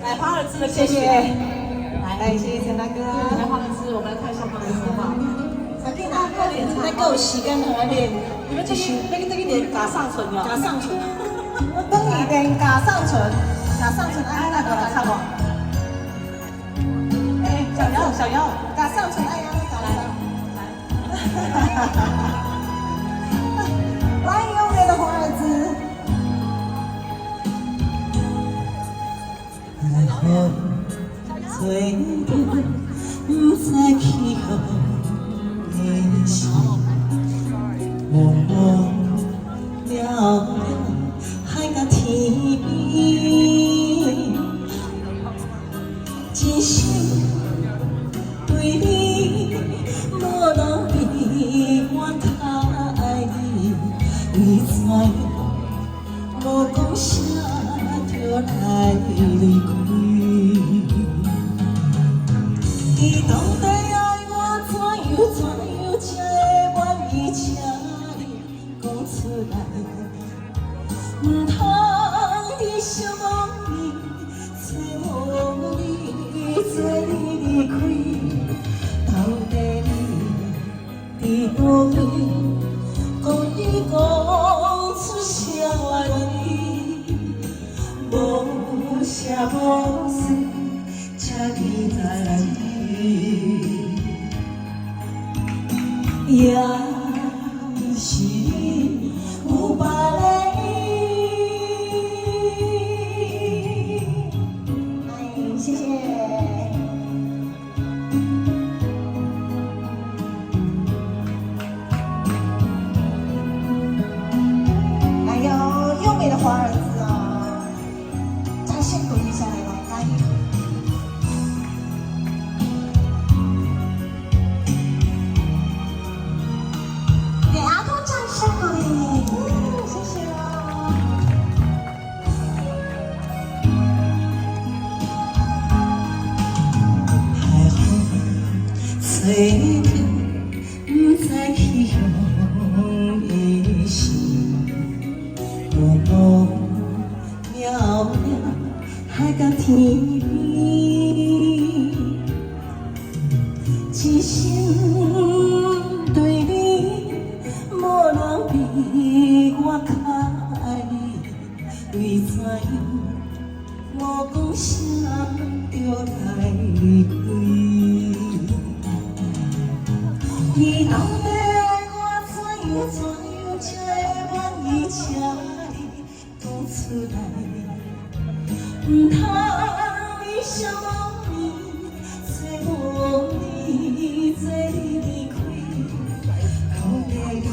来华尔兹的歌曲，谢谢，来谢谢陈大哥。来华尔兹，我们来看一下华尔兹吧。小弟拿快点，再给我时间来练。你们这个脸嘎上唇了，加上唇，我等你练加上唇，加上唇，哎，那个来唱我。哎，小妖，加上唇，哎呀，加上。来，优美的华尔兹。风吹着，不知去向的是茫茫了了海甲天边，一生对你无人比我较爱你，为怎无讲啥就来离开？你到底爱我怎样才会愿意请你讲出来？唔通你想望你，找无你，做你离开？到底你伫倒位？讲你讲出啥话语？无写无字，请你再来听。也是你有别个伊。哎，谢谢。还有优美的华尔兹啊，掌声鼓励一下来，来。给阿东掌声鼓励，谢谢哦。海风吹着，不知去向的是茫茫了了海甲天边，一生对你无人比我较爱你，为怎样无讲啥就来离开？你到底爱我怎样才会愿意请你讲出来？唔通你想望你，找无你，做你离开？到底你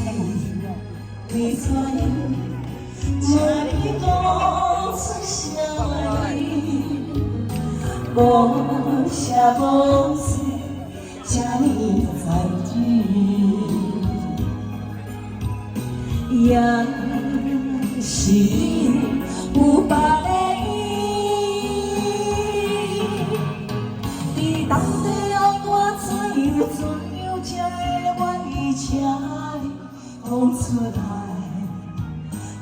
为怎样？请你讲出啥话语？无写无字，请你再知。也是你有别个伊。你到底爱我怎样才会愿意请你讲出来？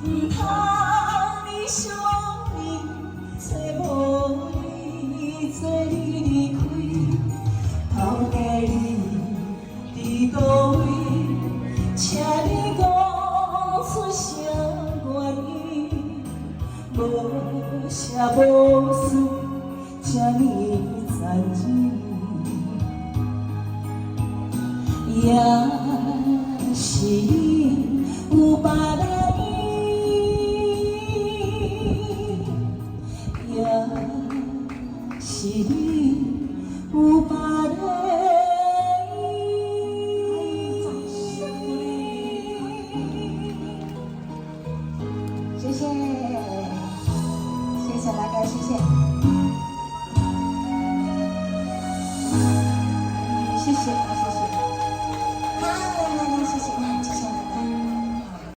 唔通你想望你，找无你，做你离开？到底你伫倒位？请你讲出啥原因？无写无字，请你暂停。也是你有别个伊，也是你有别个伊。谢谢，谢谢大哥，谢谢。